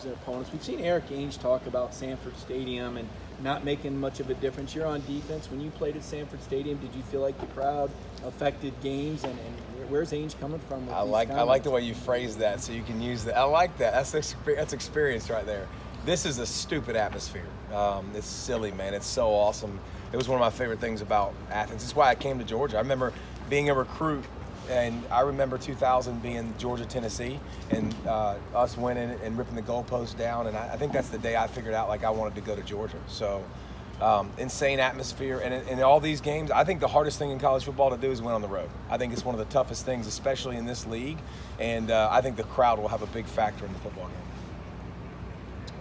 and opponents. We've seen Eric Ainge talk about Sanford Stadium and not making much of a difference. You're on defense. When you played at Sanford Stadium, did you feel like the crowd affected games? And where's Ainge coming from with I like the way you phrase that, so you can use that. I like that. That's experience right there. This is a stupid atmosphere. It's silly, man. It's so awesome. It was one of my favorite things about Athens. It's why I came to Georgia. I remember being a recruit, and I remember 2000 being Georgia-Tennessee, and us winning and ripping the goalposts down. And I think that's the day I figured out like I wanted to go to Georgia. So insane atmosphere, and in all these games, I think the hardest thing in college football to do is win on the road. I think it's one of the toughest things, especially in this league, and I think the crowd will have a big factor in the football game.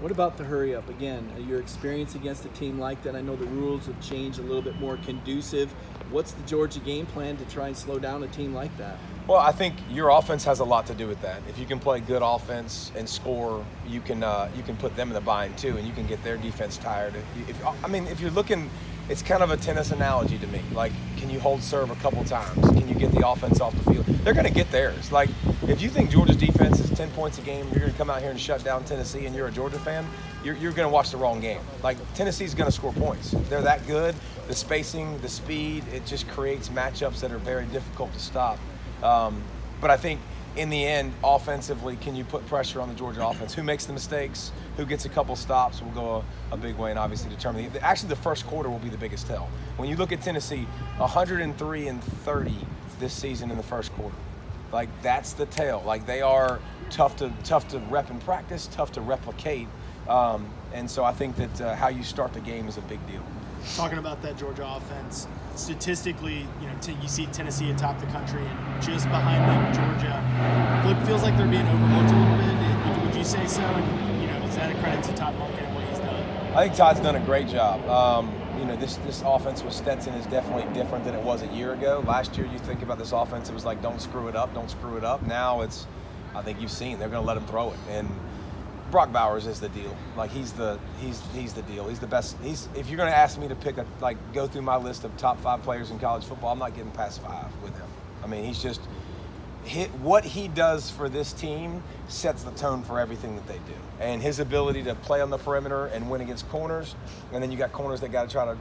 What about the hurry up? Again, your experience against a team like that, I know the rules have changed, a little bit more conducive. What's the Georgia game plan to try and slow down a team like that? Well, I think your offense has a lot to do with that. If you can play good offense and score, you can put them in the bind too, and you can get their defense tired. If you're looking, it's kind of a tennis analogy to me. Like, can you hold serve a couple times? Can you get the offense off the field? They're going to get theirs. Like, if you think Georgia's defense is 10 points a game, you're going to come out here and shut down Tennessee, and you're a Georgia fan, you're going to watch the wrong game. Like, Tennessee's going to score points. They're that good. The spacing, the speed, it just creates matchups that are very difficult to stop. But I think in the end, offensively, can you put pressure on the Georgia offense? Who makes the mistakes? Who gets a couple stops will go a big way, and obviously determine. Actually, the first quarter will be the biggest tell. When you look at Tennessee, 103-30 this season in the first quarter. Like, that's the tell. Like, they are tough to rep in practice, tough to replicate. And so I think that how you start the game is a big deal. Talking about that Georgia offense, statistically, you see Tennessee atop the country, and just behind them, Georgia. It feels like they're being overlooked a little bit. Would you say so? And, is that a credit to Todd Monken and what he's done? I think Todd's done a great job. This offense with Stetson is definitely different than it was a year ago. Last year, you think about this offense, it was like, don't screw it up, don't screw it up. Now I think you've seen, they're going to let him throw it. And Brock Bowers is the deal. Like, he's the deal. He's the best. If you're going to ask me to pick go through my list of top 5 players in college football, I'm not getting past 5 with him. I mean, he's just what he does for this team sets the tone for everything that they do. And his ability to play on the perimeter and win against corners, and then you got corners that got to try to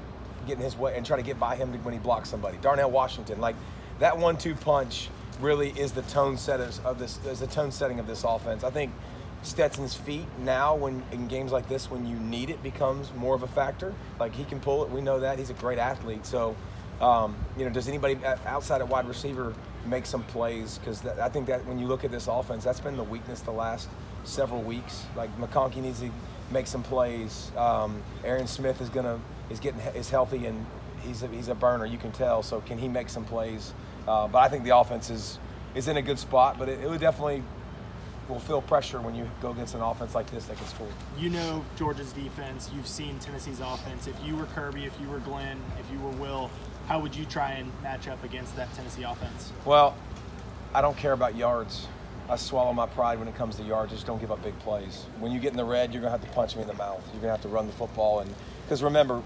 get in his way and try to get by him when he blocks somebody. Darnell Washington, like, that 1-2 punch really is the tone setters of this. Is the tone setting of this offense. I think Stetson's feet now, when in games like this, when you need it, becomes more of a factor. Like, he can pull it. We know that. He's a great athlete. So, does anybody outside of wide receiver make some plays? Because I think that when you look at this offense, that's been the weakness the last several weeks. Like, McConkey needs to make some plays. Aaron Smith is healthy, and he's a burner. You can tell. So can he make some plays? But I think the offense is in a good spot. But it would definitely will feel pressure when you go against an offense like this that can score. You know Georgia's defense. You've seen Tennessee's offense. If you were Kirby, if you were Glenn, if you were Will, how would you try and match up against that Tennessee offense? Well, I don't care about yards. I swallow my pride when it comes to yards. Just don't give up big plays. When you get in the red, you're going to have to punch me in the mouth. You're going to have to run the football. Because remember,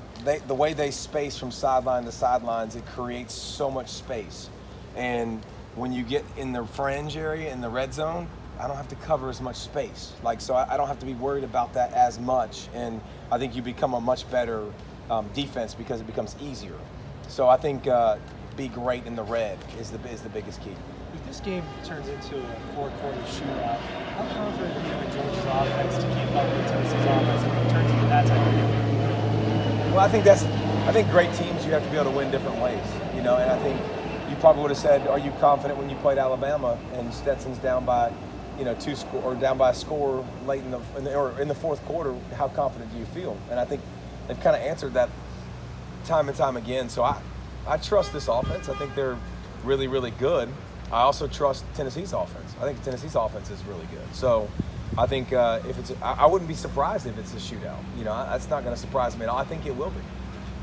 the way they space from sideline to sidelines, it creates so much space. And when you get in the fringe area, in the red zone, I don't have to cover as much space. So I don't have to be worried about that as much. And I think you become a much better defense because it becomes easier. So I think be great in the red is the biggest key. If this game turns into a 4-quarter shootout, how confident are you in Georgia's offense to keep up with Tennessee's offense if it turns into that type of game? Well, I think great teams, you have to be able to win different ways. And I think you probably would have said, are you confident when you played Alabama and Stetson's down by down by a score late in the fourth quarter? How confident do you feel? And I think they've kind of answered that time and time again. So I trust this offense. I think they're really, really good. I also trust Tennessee's offense. I think Tennessee's offense is really good. So I think I wouldn't be surprised if it's a shootout. That's not going to surprise me at all. I think it will be.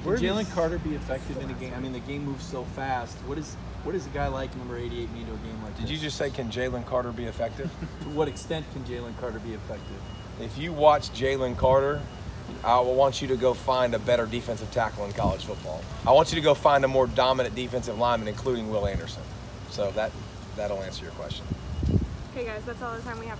Can Jalen Carter be effective in a game? I mean, the game moves so fast. What does a guy like number 88 mean to a game like this? Did you just say, can Jalen Carter be effective? To what extent can Jalen Carter be effective? If you watch Jalen Carter, I want you to go find a better defensive tackle in college football. I want you to go find a more dominant defensive lineman, including Will Anderson. So that'll answer your question. Okay, guys, that's all the time we have.